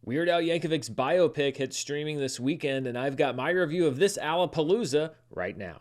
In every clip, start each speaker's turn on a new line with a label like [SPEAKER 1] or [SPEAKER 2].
[SPEAKER 1] Weird Al Yankovic's biopic hits streaming this weekend, and I've got my review of this Alapalooza right now.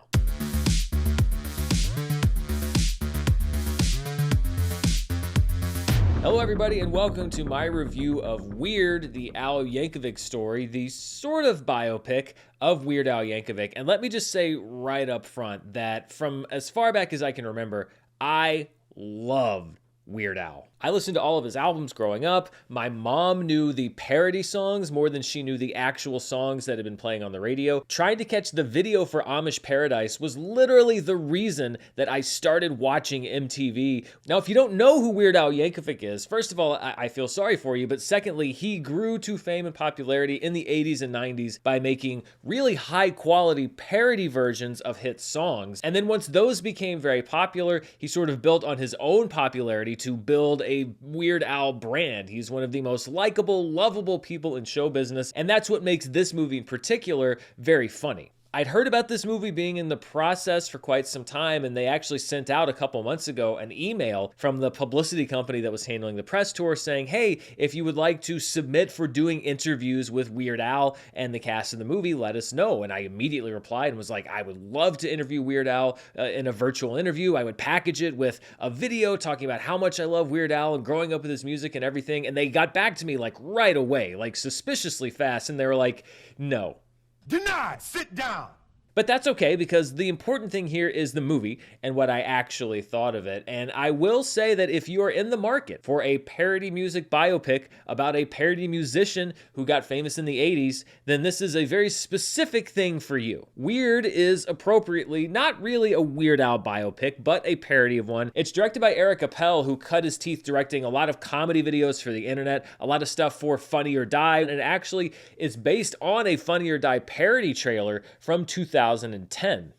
[SPEAKER 1] Hello everybody and welcome to my review of Weird, the Al Yankovic Story, the sort of biopic of Weird Al Yankovic. And let me just say right up front that from as far back as I can remember, I love Weird Al. I listened to all of his albums growing up. My mom knew the parody songs more than she knew the actual songs that had been playing on the radio. Trying to catch the video for Amish Paradise was literally the reason that I started watching MTV. Now, if you don't know who Weird Al Yankovic is, first of all, I feel sorry for you, but secondly, he grew to fame and popularity in the 80s and 90s by making really high-quality parody versions of hit songs. And then once those became very popular, he sort of built on his own popularity to build a Weird Al brand. He's one of the most likable, lovable people in show business, and that's what makes this movie in particular very funny. I'd heard about this movie being in the process for quite some time, and they actually sent out a couple months ago an email from the publicity company that was handling the press tour saying, hey, if you would like to submit for doing interviews with Weird Al and the cast of the movie, let us know. And I immediately replied and was like, I would love to interview Weird Al in a virtual interview. I would package it with a video talking about how much I love Weird Al and growing up with his music and everything. And they got back to me like right away, like suspiciously fast. And they were like, no.
[SPEAKER 2] Denied! Sit down!
[SPEAKER 1] But that's okay, because the important thing here is the movie and what I actually thought of it. And I will say that if you are in the market for a parody music biopic about a parody musician who got famous in the 80s, then this is a very specific thing for you. Weird is appropriately not really a Weird Al biopic, but a parody of one. It's directed by Eric Appel, who cut his teeth directing a lot of comedy videos for the internet, a lot of stuff for Funny or Die, and actually is based on a Funny or Die parody trailer from 2010.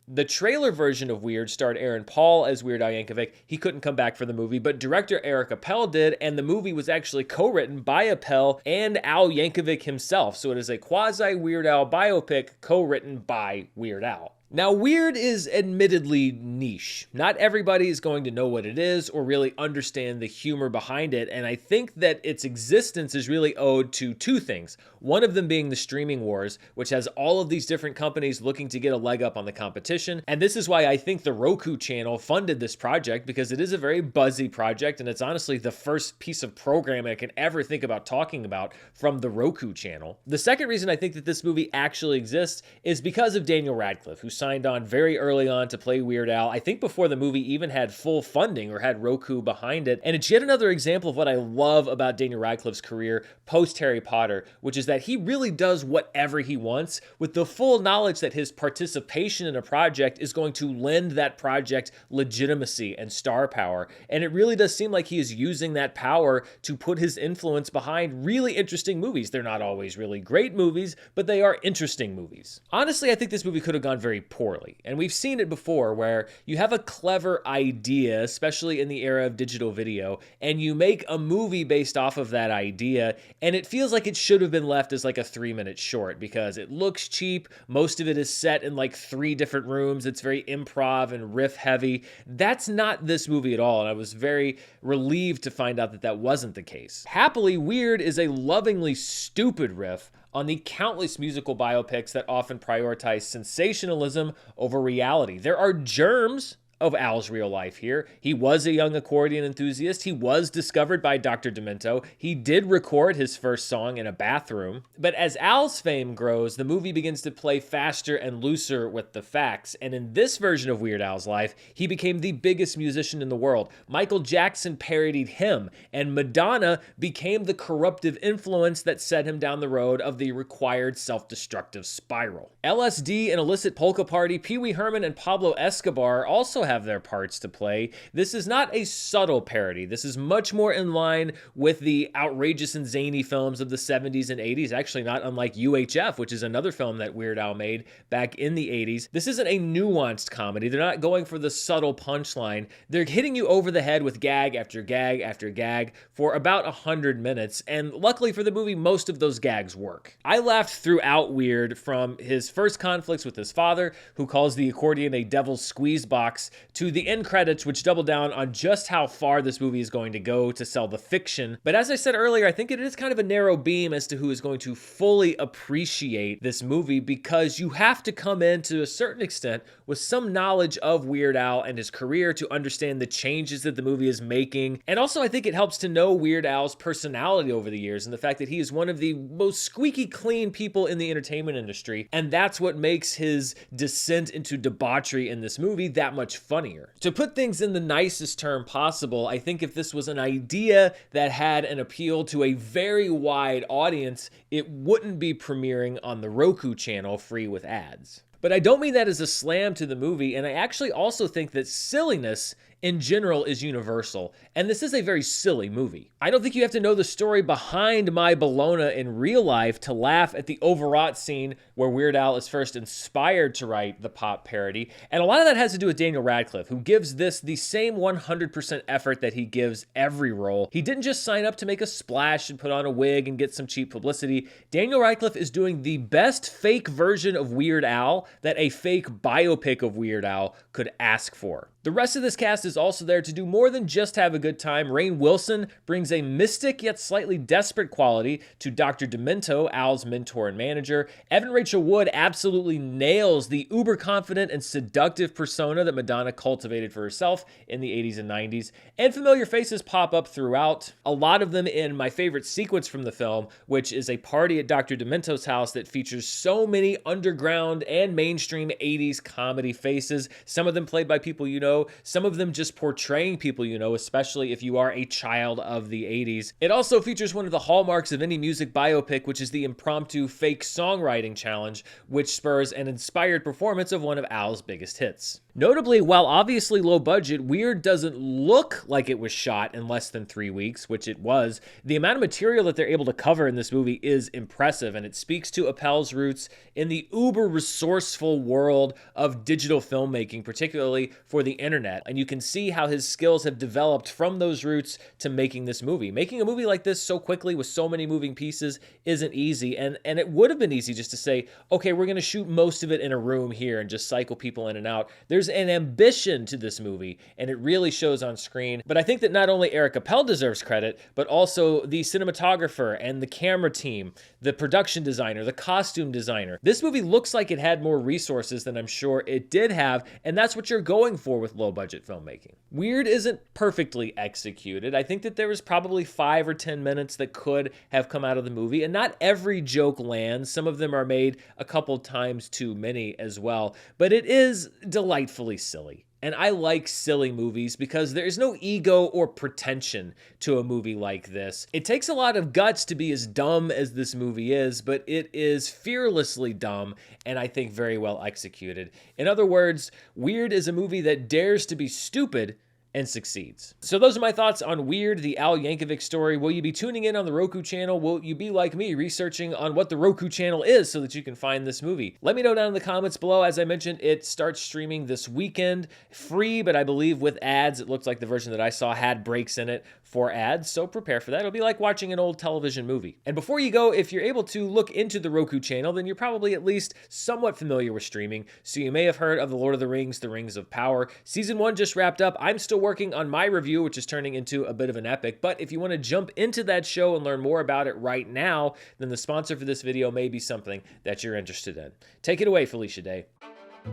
[SPEAKER 1] The trailer version of Weird starred Aaron Paul as Weird Al Yankovic. He couldn't come back for the movie, but director Eric Appel did, and the movie was actually co-written by Appel and Al Yankovic himself. So it is a quasi-Weird Al biopic co-written by Weird Al. Now, Weird is admittedly niche. Not everybody is going to know what it is or really understand the humor behind it, and I think that its existence is really owed to two things. One of them being the streaming wars, which has all of these different companies looking to get a leg up on the competition, and this is why I think the Roku channel funded this project, because it is a very buzzy project, and it's honestly the first piece of programming I can ever think about talking about from the Roku channel. The second reason I think that this movie actually exists is because of Daniel Radcliffe, who signed on very early on to play Weird Al, I think before the movie even had full funding or had Roku behind it. And it's yet another example of what I love about Daniel Radcliffe's career post-Harry Potter, which is that he really does whatever he wants with the full knowledge that his participation in a project is going to lend that project legitimacy and star power. And it really does seem like he is using that power to put his influence behind really interesting movies. They're not always really great movies, but they are interesting movies. Honestly, I think this movie could have gone very poorly. And we've seen it before where you have a clever idea, especially in the era of digital video, and you make a movie based off of that idea, and it feels like it should have been left as like a 3-minute short because it looks cheap. Most of it is set in like 3 different rooms. It's very improv and riff heavy. That's not this movie at all, and I was very relieved to find out that that wasn't the case. Happily, Weird is a lovingly stupid riff on the countless musical biopics that often prioritize sensationalism over reality. There are germs of Al's real life here. He was a young accordion enthusiast. He was discovered by Dr. Demento. He did record his first song in a bathroom. But as Al's fame grows, the movie begins to play faster and looser with the facts. And in this version of Weird Al's life, he became the biggest musician in the world. Michael Jackson parodied him, and Madonna became the corruptive influence that set him down the road of the required self-destructive spiral. LSD, An Illicit Polka Party, Pee Wee Herman, and Pablo Escobar also have their parts to play. This is not a subtle parody. This is much more in line with the outrageous and zany films of the 70s and 80s, actually not unlike UHF, which is another film that Weird Al made back in the 80s. This isn't a nuanced comedy. They're not going for the subtle punchline. They're hitting you over the head with gag after gag after gag for about 100 minutes, and luckily for the movie, most of those gags work. I laughed throughout Weird, from his first conflicts with his father, who calls the accordion a devil's squeeze box, to the end credits, which double down on just how far this movie is going to go to sell the fiction. But as I said earlier, I think it is kind of a narrow beam as to who is going to fully appreciate this movie, because you have to come in to a certain extent with some knowledge of Weird Al and his career to understand the changes that the movie is making. And also, I think it helps to know Weird Al's personality over the years and the fact that he is one of the most squeaky clean people in the entertainment industry. And that's what makes his descent into debauchery in this movie that much funnier. To put things in the nicest term possible, I think if this was an idea that had an appeal to a very wide audience, it wouldn't be premiering on the Roku channel free with ads. But I don't mean that as a slam to the movie, and I actually also think that silliness in general is universal, and this is a very silly movie. I don't think you have to know the story behind My Bologna in real life to laugh at the overwrought scene where Weird Al is first inspired to write the pop parody, and a lot of that has to do with Daniel Radcliffe, who gives this the same 100% effort that he gives every role. He didn't just sign up to make a splash and put on a wig and get some cheap publicity. Daniel Radcliffe is doing the best fake version of Weird Al that a fake biopic of Weird Al could ask for. The rest of this cast is also there to do more than just have a good time. Rainn Wilson brings a mystic yet slightly desperate quality to Dr. Demento, Al's mentor and manager. Evan Rachel Wood absolutely nails the uber-confident and seductive persona that Madonna cultivated for herself in the 80s and 90s. And familiar faces pop up throughout, a lot of them in my favorite sequence from the film, which is a party at Dr. Demento's house that features so many underground and mainstream 80s comedy faces, some of them played by people you know, some of them just portraying people you know, especially if you are a child of the 80s. It also features one of the hallmarks of any music biopic, which is the impromptu fake songwriting challenge, which spurs an inspired performance of one of Al's biggest hits. Notably, while obviously low budget, Weird doesn't look like it was shot in less than 3 weeks, which it was. The amount of material that they're able to cover in this movie is impressive, and it speaks to Appel's roots in the uber resourceful world of digital filmmaking, particularly for the internet. And you can see how his skills have developed from those roots to making this movie. Making a movie like this so quickly with so many moving pieces isn't easy, and it would have been easy just to say, okay, we're going to shoot most of it in a room here and just cycle people in and out. There's an ambition to this movie, and it really shows on screen. But I think that not only Eric Appel deserves credit, but also the cinematographer and the camera team, the production designer, the costume designer. This movie looks like it had more resources than I'm sure it did have, and that's what you're going for with low-budget filmmaking. Weird isn't perfectly executed. I think that there was probably 5 or 10 minutes that could have come out of the movie, and not every joke lands. Some of them are made a couple times too many as well, but it is delightfully silly. And I like silly movies because there's no ego or pretension to a movie like this. It takes a lot of guts to be as dumb as this movie is, but it is fearlessly dumb and I think very well executed. In other words, Weird is a movie that dares to be stupid and succeeds. So those are my thoughts on Weird, the Al Yankovic Story. Will you be tuning in on the Roku channel? Will you be like me, researching on what the Roku channel is so that you can find this movie? Let me know down in the comments below. As I mentioned, it starts streaming this weekend, free, but I believe with ads. It looks like the version that I saw had breaks in it for ads, so prepare for that. It'll be like watching an old television movie. And before you go, if you're able to look into the Roku channel, then you're probably at least somewhat familiar with streaming, so you may have heard of The Lord of the Rings, The Rings of Power. Season 1 just wrapped up. I'm still working on my review, which is turning into a bit of an epic, but if you want to jump into that show and learn more about it right now, then the sponsor for this video may be something that you're interested in. Take it away, Felicia Day.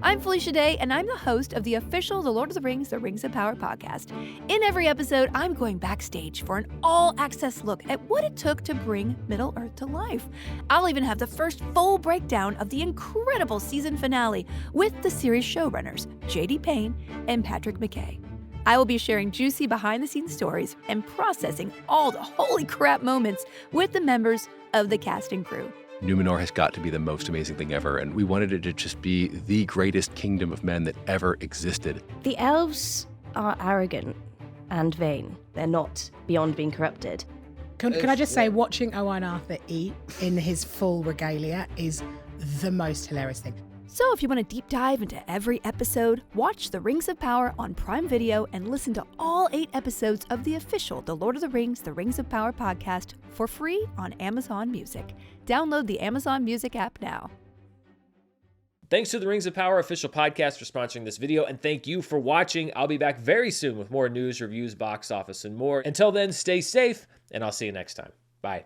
[SPEAKER 3] I'm Felicia Day, and I'm the host of the official The Lord of the Rings, The Rings of Power podcast. In every episode, I'm going backstage for an all-access look at what it took to bring Middle-earth to life. I'll even have the first full breakdown of the incredible season finale with the series showrunners, J.D. Payne and Patrick McKay. I will be sharing juicy behind-the-scenes stories and processing all the holy crap moments with the members of the cast and crew.
[SPEAKER 4] Numenor has got to be the most amazing thing ever, and we wanted it to just be the greatest kingdom of men that ever existed.
[SPEAKER 5] The elves are arrogant and vain. They're not beyond being corrupted.
[SPEAKER 6] Can I just say, watching Owen Arthur eat in his full regalia is the most hilarious thing.
[SPEAKER 3] So if you want to deep dive into every episode, watch The Rings of Power on Prime Video and listen to all 8 episodes of the official The Lord of the Rings, The Rings of Power podcast for free on Amazon Music. Download the Amazon Music app now.
[SPEAKER 1] Thanks to the Rings of Power official podcast for sponsoring this video, and thank you for watching. I'll be back very soon with more news, reviews, box office, and more. Until then, stay safe, and I'll see you next time. Bye.